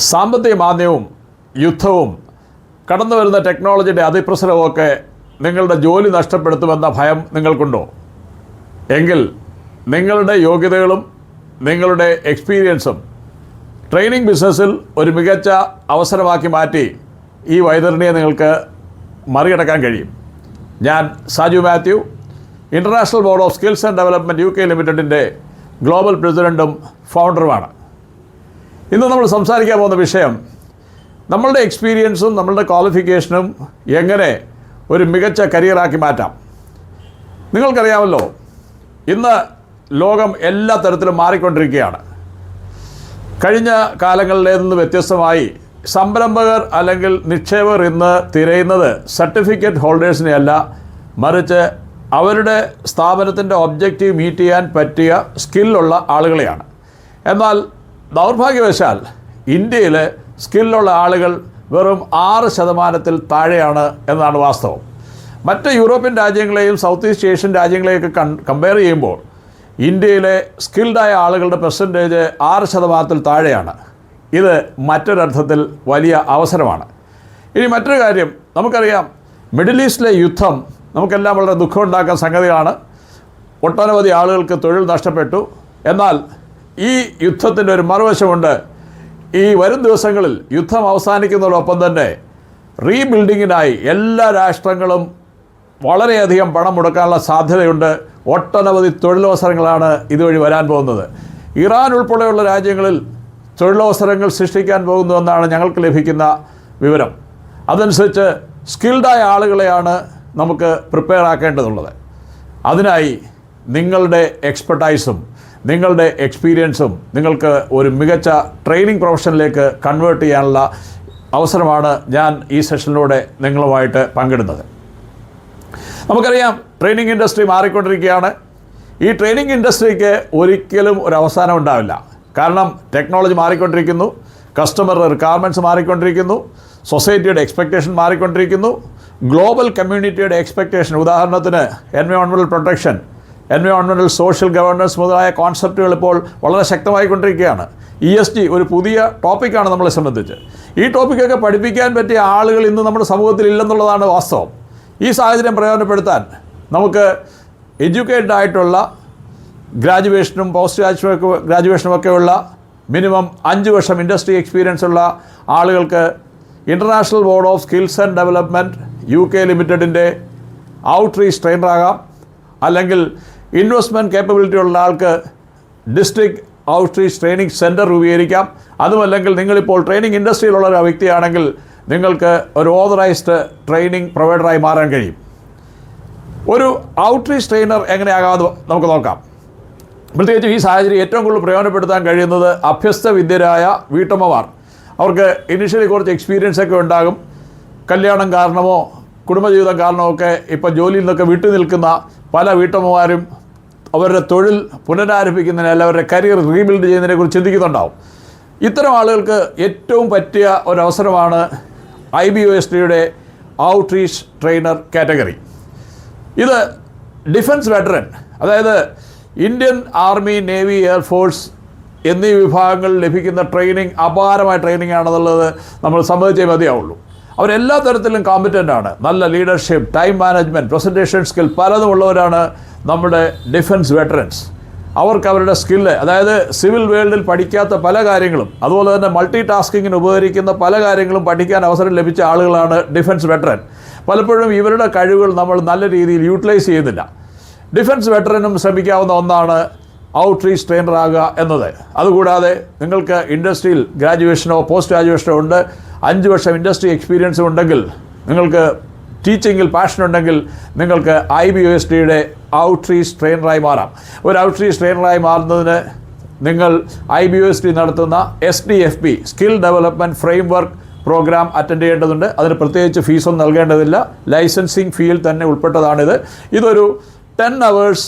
സാമ്പത്തിക മാന്ദ്യവും യുദ്ധവും കടന്നു വരുന്ന ടെക്നോളജിയുടെ അതിപ്രസരവുമൊക്കെ നിങ്ങളുടെ ജോലി നഷ്ടപ്പെടുത്തുമെന്ന ഭയം നിങ്ങൾക്കുണ്ടോ? എങ്കിൽ നിങ്ങളുടെ യോഗ്യതകളും നിങ്ങളുടെ എക്സ്പീരിയൻസും ട്രെയിനിങ് ബിസിനസ്സിൽ ഒരു മികച്ച അവസരമാക്കി മാറ്റി ഈ വൈതരണിയെ നിങ്ങൾക്ക് മറികടക്കാൻ കഴിയും. ഞാൻ Saju Mathew, international board of skills and development UK ലിമിറ്റഡിൻ്റെ ഗ്ലോബൽ പ്രസിഡൻറ്റും ഫൗണ്ടറുമാണ്. ഇന്ന് നമ്മൾ സംസാരിക്കാൻ പോകുന്ന വിഷയം നമ്മളുടെ എക്സ്പീരിയൻസും നമ്മളുടെ ക്വാളിഫിക്കേഷനും എങ്ങനെ ഒരു മികച്ച കരിയറാക്കി മാറ്റാം. നിങ്ങൾക്കറിയാമല്ലോ, ഇന്ന് ലോകം എല്ലാ തരത്തിലും മാറിക്കൊണ്ടിരിക്കുകയാണ്. കഴിഞ്ഞ കാലങ്ങളിലെ നിന്ന് വ്യത്യസ്തമായി സംരംഭകർ അല്ലെങ്കിൽ നിക്ഷേപകർ ഇന്ന് തിരയുന്നത് സർട്ടിഫിക്കറ്റ് ഹോൾഡേഴ്സിനെയല്ല, മറിച്ച് അവരുടെ സ്ഥാപനത്തിൻ്റെ ഒബ്ജക്റ്റീവ് മീറ്റ് ചെയ്യാൻ പറ്റിയ സ്കില്ലുള്ള ആളുകളെയാണ്. എന്നാൽ ദൗർഭാഗ്യവശാൽ ഇന്ത്യയിൽ സ്കില്ലുള്ള ആളുകൾ വെറും 6% താഴെയാണ് എന്നതാണ് വാസ്തവം. മറ്റ് യൂറോപ്യൻ രാജ്യങ്ങളെയും സൗത്ത് ഈസ്റ്റ് ഏഷ്യൻ രാജ്യങ്ങളെയൊക്കെ കമ്പയർ ചെയ്യുമ്പോൾ ഇന്ത്യയിലെ സ്കിൽഡായ ആളുകളുടെ പെർസെൻറ്റേജ് 6% താഴെയാണ്. ഇത് മറ്റൊരർത്ഥത്തിൽ വലിയ അവസരമാണ്. ഇനി മറ്റൊരു കാര്യം, നമുക്കറിയാം, മിഡിൽ ഈസ്റ്റിലെ യുദ്ധം നമുക്കെല്ലാം വളരെ ദുഃഖമുണ്ടാക്കുന്ന സംഗതിയാണ്. ഒട്ടനവധി ആളുകൾക്ക് തൊഴിൽ നഷ്ടപ്പെട്ടു. എന്നാൽ ഈ യുദ്ധത്തിൻ്റെ ഒരു മറുവശമുണ്ട്. ഈ വരും ദിവസങ്ങളിൽ യുദ്ധം അവസാനിക്കുന്നതോടൊപ്പം തന്നെ റീബിൽഡിങ്ങിനായി എല്ലാ രാഷ്ട്രങ്ങളും വളരെയധികം പണം മുടക്കാനുള്ള സാധ്യതയുണ്ട്. ഒട്ടനവധി തൊഴിലവസരങ്ങളാണ് ഇതുവഴി വരാൻ പോകുന്നത്. ഇറാൻ ഉൾപ്പെടെയുള്ള രാജ്യങ്ങളിൽ തൊഴിലവസരങ്ങൾ സൃഷ്ടിക്കാൻ പോകുന്നുവെന്നാണ് ഞങ്ങൾക്ക് ലഭിക്കുന്ന വിവരം. അതനുസരിച്ച് സ്കിൽഡായ ആളുകളെയാണ് നമുക്ക് പ്രിപ്പയർ ആക്കേണ്ടതുള്ളത്. അതിനായി നിങ്ങളുടെ എക്സ്പെർട്ടൈസും നിങ്ങളുടെ എക്സ്പീരിയൻസും നിങ്ങൾക്ക് ഒരു മികച്ച ട്രെയിനിങ് പ്രൊഫഷനിലേക്ക് കൺവേർട്ട് ചെയ്യാനുള്ള അവസരമാണ് ഞാൻ ഈ സെഷനിലൂടെ നിങ്ങളുമായിട്ട് പങ്കിടുന്നത്. നമുക്കറിയാം, ട്രെയിനിങ് ഇൻഡസ്ട്രി മാറിക്കൊണ്ടിരിക്കുകയാണ്. ഈ ട്രെയിനിങ് ഇൻഡസ്ട്രിക്ക് ഒരിക്കലും ഒരു അവസാനം ഉണ്ടാവില്ല. കാരണം ടെക്നോളജി മാറിക്കൊണ്ടിരിക്കുന്നു, കസ്റ്റമറുടെ റിക്വയർമെൻറ്റ്സ് മാറിക്കൊണ്ടിരിക്കുന്നു, സൊസൈറ്റിയുടെ എക്സ്പെക്റ്റേഷൻ മാറിക്കൊണ്ടിരിക്കുന്നു, ഗ്ലോബൽ കമ്മ്യൂണിറ്റിയുടെ എക്സ്പെക്റ്റേഷൻ, ഉദാഹരണത്തിന് environmental protection, environmental social governance മുതലായ കോൺസെപ്റ്റുകൾ ഇപ്പോൾ വളരെ ശക്തമായിക്കൊണ്ടിരിക്കുകയാണ്. ESG ഒരു പുതിയ ടോപ്പിക്കാണ് നമ്മളെ സംബന്ധിച്ച്. ഈ ടോപ്പിക്കൊക്കെ പഠിപ്പിക്കാൻ പറ്റിയ ആളുകൾ ഇന്ന് നമ്മുടെ സമൂഹത്തിൽ ഇല്ലെന്നുള്ളതാണ് വാസ്തവം. ഈ സാഹചര്യം പ്രയോജനപ്പെടുത്താൻ നമുക്ക് എഡ്യൂക്കേറ്റഡ് ആയിട്ടുള്ള ഗ്രാജുവേഷനും പോസ്റ്റ് ഗ്രാജുവേഷനുമൊക്കെ ഉള്ള മിനിമം 5 വർഷം ഇൻഡസ്ട്രി എക്സ്പീരിയൻസ് ഉള്ള ആളുകൾക്ക് international board of skills and development UK ലിമിറ്റഡിൻ്റെ ഔട്ട്റീച്ച് ട്രെയിനറാകാം. അല്ലെങ്കിൽ ഇൻവെസ്റ്റ്മെൻറ്റ് കേപ്പബിലിറ്റി ഉള്ള ആൾക്ക് ഡിസ്ട്രിക്ട് ഔട്ട്റീച്ച് ട്രെയിനിങ് സെൻറ്റർ രൂപീകരിക്കാം. അതുമല്ലെങ്കിൽ നിങ്ങളിപ്പോൾ ട്രെയിനിങ് ഇൻഡസ്ട്രിയിലുള്ള ഒരു വ്യക്തിയാണെങ്കിൽ നിങ്ങൾക്ക് ഒരു ഓതറൈസ്ഡ് ട്രെയിനിങ് പ്രൊവൈഡറായി മാറാൻ കഴിയും. ഒരു ഔട്ട്റീച്ച് ട്രെയിനർ എങ്ങനെയാകാമെന്ന് നമുക്ക് നോക്കാം. പ്രത്യേകിച്ച് ഈ സാഹചര്യം ഏറ്റവും കൂടുതൽ പ്രയോജനപ്പെടുത്താൻ കഴിയുന്നത് അഭ്യസ്ത വിദ്യരായ വീട്ടമ്മമാർ. അവർക്ക് ഇനിഷ്യലി കുറച്ച് എക്സ്പീരിയൻസ് ഒക്കെ ഉണ്ടാകും. കല്യാണം കാരണമോ കുടുംബജീവിതം കാരണമോ ഒക്കെ ഇപ്പോൾ ജോലിയിൽ നിന്നൊക്കെ വിട്ടു നിൽക്കുന്ന പല വീട്ടമ്മമാരും അവരുടെ തൊഴിൽ പുനരാരംഭിക്കുന്നതിന് അല്ലെങ്കിൽ അവരുടെ കരിയർ റീബിൽഡ് ചെയ്യുന്നതിനെക്കുറിച്ച് ചിന്തിക്കുന്നുണ്ടാവും. ഇത്തരം ആളുകൾക്ക് ഏറ്റവും പറ്റിയ ഒരവസരമാണ് IBOSDയുടെ ഔട്ട്റീച്ച് ട്രെയിനർ കാറ്റഗറി. ഇത് ഡിഫൻസ് വെറ്ററൻ, അതായത് ഇന്ത്യൻ ആർമി, നേവി, എയർഫോഴ്സ് എന്നീ വിഭാഗങ്ങളിൽ ലഭിക്കുന്ന ട്രെയിനിങ് അപാരമായ ട്രെയിനിങ് ആണെന്നുള്ളത് നമ്മൾ സമ്മതിച്ചേ മതിയാവുള്ളൂ. അവരെല്ലാ തരത്തിലും കോമ്പറ്റൻ്റ് ആണ്. നല്ല leadership, time management, presentation skill പലതുമുള്ളവരാണ് നമ്മുടെ ഡിഫൻസ് വെറ്ററൻസ്. അവർക്ക് അവരുടെ സ്കില്ല്, അതായത് സിവിൽ വേൾഡിൽ പഠിക്കാത്ത പല കാര്യങ്ങളും, അതുപോലെ തന്നെ മൾട്ടി ടാസ്കിങ്ങിന് ഉപകരിക്കുന്ന പല കാര്യങ്ങളും പഠിക്കാൻ അവസരം ലഭിച്ച ആളുകളാണ് ഡിഫൻസ് വെറ്ററൻ. പലപ്പോഴും ഇവരുടെ കഴിവുകൾ നമ്മൾ നല്ല രീതിയിൽ യൂട്ടിലൈസ് ചെയ്യുന്നില്ല. ഡിഫൻസ് വെറ്ററനും ശ്രമിക്കാവുന്ന ഒന്നാണ് ഔട്ട്റീച്ച് ട്രെയിനറാകുക എന്നത്. അതുകൂടാതെ നിങ്ങൾക്ക് ഇൻഡസ്ട്രിയിൽ ഗ്രാജുവേഷനോ പോസ്റ്റ് ഗ്രാജുവേഷനോ ഉണ്ട്, 5 വർഷം ഇൻഡസ്ട്രി എക്സ്പീരിയൻസ് ഉണ്ടെങ്കിൽ, നിങ്ങൾക്ക് ടീച്ചിങ്ങിൽ പാഷൻ ഉണ്ടെങ്കിൽ നിങ്ങൾക്ക് IBOSDയുടെ ഔട്ട്റീച്ച് ട്രെയിനറായി മാറാം. ഒരു ഔട്ട്റീച്ച് ട്രെയിനറായി മാറുന്നതിന് നിങ്ങൾ IBOSD നടത്തുന്ന SDFP skill development framework programme attend ചെയ്യേണ്ടതുണ്ട്. അതിന് പ്രത്യേകിച്ച് ഫീസൊന്നും നൽകേണ്ടതില്ല. ലൈസൻസിങ് ഫീയിൽ തന്നെ ഉൾപ്പെട്ടതാണിത്. ഇതൊരു 10 hours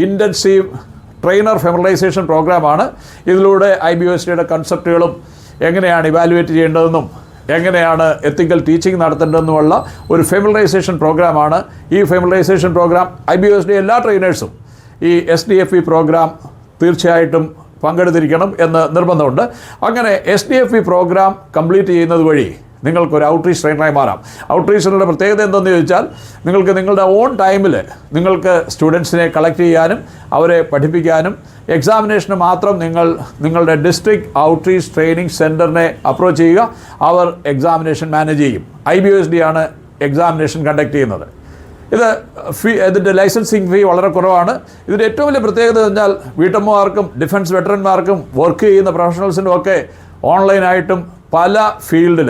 ഇൻറ്റൻസീവ് ട്രെയിനർ ഫെമിലറൈസേഷൻ പ്രോഗ്രാമാണ്. ഇതിലൂടെ IBOSDയുടെ കൺസെപ്റ്റുകളും എങ്ങനെയാണ് ഇവാലുവേറ്റ് ചെയ്യേണ്ടതെന്നും എങ്ങനെയാണ് എത്തിക്കൽ ടീച്ചിങ് നടത്തേണ്ടതെന്നുമുള്ള ഒരു ഫെമിലറൈസേഷൻ പ്രോഗ്രാമാണ്. ഈ ഫെമിലറൈസേഷൻ പ്രോഗ്രാം IBOSD എല്ലാ ട്രെയിനേഴ്സും ഈ SDFP പ്രോഗ്രാം തീർച്ചയായിട്ടും പങ്കെടുത്തിരിക്കണം എന്ന് നിർബന്ധമുണ്ട്. അങ്ങനെ SDFE പ്രോഗ്രാം കംപ്ലീറ്റ് ചെയ്യുന്നത് വഴി നിങ്ങൾക്കൊരു ഔട്ട്റീച്ച് ട്രെയിനറായി മാറാം. ഔട്ട്റീച്ചിനുള്ള പ്രത്യേകത എന്തെന്ന് ചോദിച്ചാൽ, നിങ്ങൾക്ക് നിങ്ങളുടെ ഓൺ ടൈമിൽ നിങ്ങൾക്ക് സ്റ്റുഡൻസിനെ കളക്ട് ചെയ്യാനും അവരെ പഠിപ്പിക്കാനും, എക്സാമിനേഷന് മാത്രം നിങ്ങളുടെ ഡിസ്ട്രിക്ട് ഔട്ട്റീച്ച് ട്രെയിനിങ് സെൻറ്ററിനെ അപ്രോച്ച് ചെയ്യുക. അവർ എക്സാമിനേഷൻ മാനേജ് ചെയ്യും. IBOSD ആണ് എക്സാമിനേഷൻ കണ്ടക്ട് ചെയ്യുന്നത്. ഇതിൻ്റെ ലൈസൻസിങ് ഫീ വളരെ കുറവാണ്. ഇതിൻ്റെ ഏറ്റവും വലിയ പ്രത്യേകത പറഞ്ഞാൽ, വീട്ടമ്മമാർക്കും ഡിഫൻസ് വെറ്ററന്മാർക്കും വർക്ക് ചെയ്യുന്ന പ്രൊഫഷണൽസിനും ഒക്കെ ഓൺലൈനായിട്ടും പല ഫീൽഡിൽ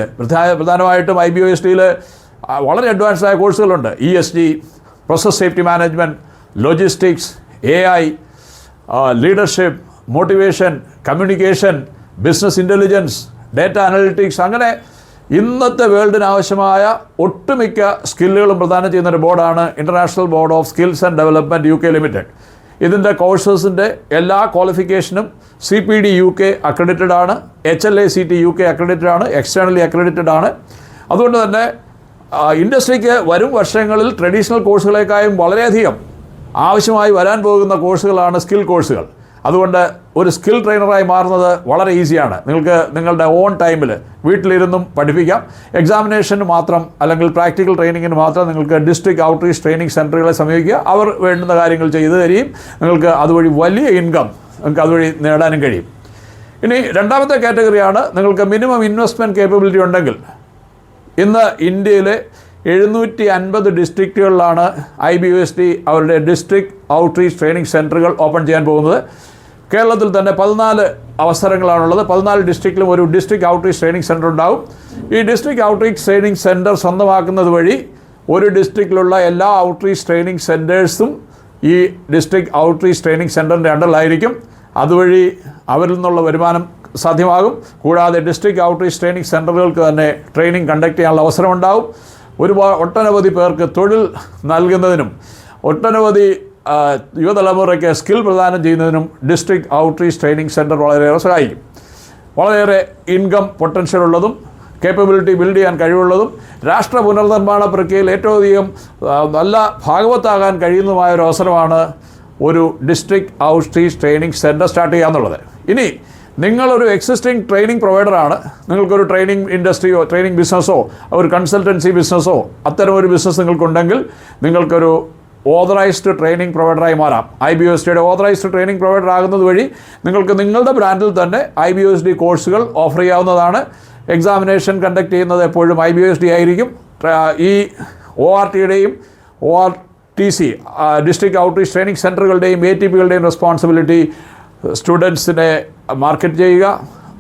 പ്രധാനമായിട്ടും IBOSDയിൽ വളരെ അഡ്വാൻസ്ഡ് ആയ കോഴ്സുകളുണ്ട്. ESG, process safety management, logistics, AI, leadership, motivation, communication, business intelligence, data analytics, അങ്ങനെ ഇന്നത്തെ വേൾഡിന് ആവശ്യമായ ഒട്ടുമിക്ക സ്കില്ലുകളും പ്രദാനം ചെയ്യുന്നൊരു ബോർഡാണ് international board of skills and development UK limited. ഇതിൻ്റെ കോഴ്സസിൻ്റെ എല്ലാ ക്വാളിഫിക്കേഷനും CPD UK അക്രഡിറ്റഡ് ആണ്, HLACT UK അക്രഡിറ്റഡ് ആണ്, എക്സ്റ്റേണലി അക്രഡിറ്റഡ് ആണ്. അതുകൊണ്ട് തന്നെ ഇൻഡസ്ട്രിക്ക് വരും വർഷങ്ങളിൽ ട്രഡീഷണൽ കോഴ്സുകളേക്കാളും വളരെയധികം ആവശ്യമായി വരാൻ പോകുന്ന കോഴ്സുകളാണ് സ്കിൽ കോഴ്സുകൾ. അതുകൊണ്ട് ഒരു സ്കിൽ ട്രെയിനറായി മാറുന്നത് വളരെ ഈസിയാണ്. നിങ്ങൾക്ക് നിങ്ങളുടെ ഓൺ ടൈമിൽ വീട്ടിലിരുന്നും പഠിപ്പിക്കാം. എക്സാമിനേഷന് മാത്രം അല്ലെങ്കിൽ പ്രാക്ടിക്കൽ ട്രെയിനിങ്ങിന് മാത്രം നിങ്ങൾക്ക് ഡിസ്ട്രിക്ട് ഔട്ട്റീച്ച് ട്രെയിനിങ് സെൻറ്ററുകളെ സമീപിക്കുക. അവർ വേണ്ടുന്ന കാര്യങ്ങൾ ചെയ്തു തരികയും നിങ്ങൾക്ക് അതുവഴി വലിയ ഇൻകം നിങ്ങൾക്ക് അതുവഴി നേടാനും കഴിയും. ഇനി രണ്ടാമത്തെ കാറ്റഗറിയാണ്, നിങ്ങൾക്ക് മിനിമം ഇൻവെസ്റ്റ്മെൻറ്റ് കേപ്പബിലിറ്റി ഉണ്ടെങ്കിൽ. ഇന്ന് ഇന്ത്യയിലെ 750 ഡിസ്ട്രിക്റ്റുകളിലാണ് IBOSD അവരുടെ ഡിസ്ട്രിക്ട് ഔട്ട്റീച്ച് ട്രെയിനിങ് സെൻറ്ററുകൾ ഓപ്പൺ ചെയ്യാൻ പോകുന്നത്. കേരളത്തിൽ തന്നെ 14 അവസരങ്ങളാണുള്ളത്. 14 ഡിസ്ട്രിക്റ്റിലും ഒരു ഡിസ്ട്രിക്ട് ഔട്ട്റീച്ച് ട്രെയിനിങ് സെൻറ്റർ ഉണ്ടാവും. ഈ ഡിസ്ട്രിക്ട് ഔട്ട്റീച്ച് ട്രെയിനിങ് സെൻറ്റർ സ്വന്തമാക്കുന്നത് വഴി ഒരു ഡിസ്ട്രിക്റ്റിലുള്ള എല്ലാ ഔട്ട്റീച്ച് ട്രെയിനിങ് സെൻറ്റേഴ്സും ഈ ഡിസ്ട്രിക്ട് ഔട്ട്റീച്ച് ട്രെയിനിങ് സെൻറ്ററിൻ്റെ അണ്ടറിലായിരിക്കും. അതുവഴി അവരിൽ നിന്നുള്ള വരുമാനം സാധ്യമാകും. കൂടാതെ ഡിസ്ട്രിക്ട് ഔട്ട്റീച്ച് ട്രെയിനിങ് സെൻറ്ററുകൾക്ക് തന്നെ ട്രെയിനിങ് കണ്ടക്ട് ചെയ്യാനുള്ള അവസരമുണ്ടാവും. ഒട്ടനവധി പേർക്ക് തൊഴിൽ നൽകുന്നതിനും ഒട്ടനവധി യുവതലമുറയ്ക്ക് സ്കിൽ പ്രദാനം ചെയ്യുന്നതിനും ഡിസ്ട്രിക്ട് ഔട്ട്റീച്ച് ട്രെയിനിങ് സെൻറ്റർ വളരെയേറെ സഹായിക്കും. വളരെയേറെ ഇൻകം പൊട്ടൻഷ്യൽ ഉള്ളതും കേപ്പബിലിറ്റി ബിൽഡ് ചെയ്യാൻ കഴിവുള്ളതും രാഷ്ട്ര പുനർനിർമ്മാണ പ്രക്രിയയിൽ ഏറ്റവും അധികം നല്ല ഭാഗവത്താകാൻ കഴിയുന്നതുമായ ഒരു അവസരമാണ് ഒരു district outreach training centre start ചെയ്യുക എന്നുള്ളത്. ഇനി നിങ്ങളൊരു എക്സിസ്റ്റിംഗ് ട്രെയിനിങ് പ്രൊവൈഡറാണ്, നിങ്ങൾക്കൊരു ട്രെയിനിങ് ഇൻഡസ്ട്രിയോ ട്രെയിനിങ് ബിസിനസ്സോ ഒരു കൺസൾട്ടൻസി ബിസിനസ്സോ അത്തരമൊരു ബിസിനസ് നിങ്ങൾക്കുണ്ടെങ്കിൽ നിങ്ങൾക്കൊരു ഓതറൈസ്ഡ് ട്രെയിനിങ് പ്രൊവൈഡറായി മാറാം. IBOSDയുടെ ഓതറൈസ്ഡ് ട്രെയിനിങ് പ്രൊവൈഡർ ആകുന്നത് വഴി നിങ്ങൾക്ക് നിങ്ങളുടെ ബ്രാൻഡിൽ തന്നെ IBOSD കോഴ്സുകൾ ഓഫർ ചെയ്യാവുന്നതാണ്. എക്സാമിനേഷൻ കണ്ടക്ട് ചെയ്യുന്നത് എപ്പോഴും IBOSD ആയിരിക്കും. ഈ ORTയുടെയും ORTC ഡിസ്ട്രിക്ട് ഔട്ട്റീച്ച് ട്രെയിനിങ് സെൻറ്ററുകളുടെയും ATPകളുടെയും റെസ്പോൺസിബിലിറ്റി സ്റ്റുഡൻസിനെ മാർക്കറ്റ് ചെയ്യുക,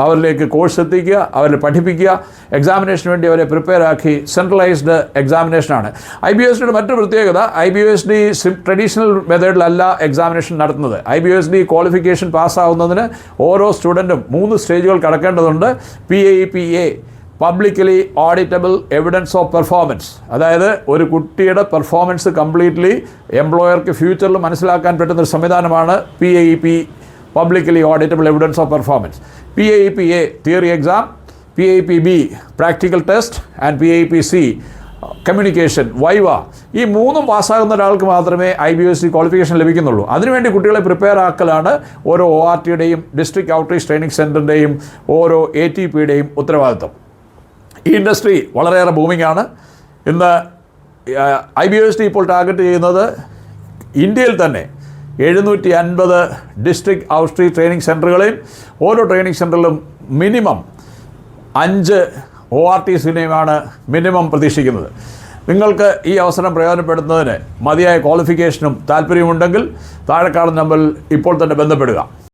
അവരിലേക്ക് കോഴ്സ് എത്തിക്കുക, അവരെ പഠിപ്പിക്കുക, എക്സാമിനേഷന് വേണ്ടി അവരെ പ്രിപ്പയർ ആക്കി സെൻട്രലൈസ്ഡ് എക്സാമിനേഷനാണ്. IBOSDയുടെ മറ്റൊരു പ്രത്യേകത, IBOSD ട്രഡീഷണൽ മെത്തേഡിലല്ല എക്സാമിനേഷൻ നടത്തുന്നത്. IBOSD ക്വാളിഫിക്കേഷൻ പാസ്സാവുന്നതിന് ഓരോ സ്റ്റുഡൻറ്റും 3 സ്റ്റേജുകൾ കടക്കേണ്ടതുണ്ട്. PAEPA publicly auditable evidence of performance, അതായത് ഒരു കുട്ടിയുടെ പെർഫോമൻസ് കംപ്ലീറ്റ്ലി എംപ്ലോയർക്ക് ഫ്യൂച്ചറിൽ മനസ്സിലാക്കാൻ പറ്റുന്നൊരു സംവിധാനമാണ് PAEP publicly auditable evidence of performance. PAEPA theory exam, PAEPB practical test and PAEPC communication viva. ഈ 3ഉം പാസ്സാകുന്ന ഒരാൾക്ക് മാത്രമേ IBOSD ക്വാളിഫിക്കേഷൻ ലഭിക്കുന്നുള്ളൂ. അതിനുവേണ്ടി കുട്ടികളെ പ്രിപ്പയർ ആക്കലാണ് ഓരോ ORTയുടെയും ഡിസ്ട്രിക്ട് ഔട്ട്റീച്ച് ട്രെയിനിങ് സെൻറ്ററിൻ്റെയും ഓരോ ATPയുടെയും ഉത്തരവാദിത്വം. ഈ ഇൻഡസ്ട്രി വളരെയേറെ ബൂമിംഗ് ആണ്. ഇന്ന് IBOSD ഇപ്പോൾ ടാർഗറ്റ് ചെയ്യുന്നത് ഇന്ത്യയിൽ തന്നെ 750 ഡിസ്ട്രിക്ട് ഔട്ട്റീച്ച് ട്രെയിനിങ് സെൻറ്ററുകളെയും ഓരോ ട്രെയിനിങ് സെൻറ്ററിലും മിനിമം 5 ORTസിനെയുമാണ് മിനിമം പ്രതീക്ഷിക്കുന്നത്. നിങ്ങൾക്ക് ഈ അവസരം പ്രയോജനപ്പെടുത്തുന്നതിന് മതിയായ ക്വാളിഫിക്കേഷനും താല്പര്യമുണ്ടെങ്കിൽ താഴെ കാണുന്ന നമ്പറിൽ ഇപ്പോൾ തന്നെ ബന്ധപ്പെടുക.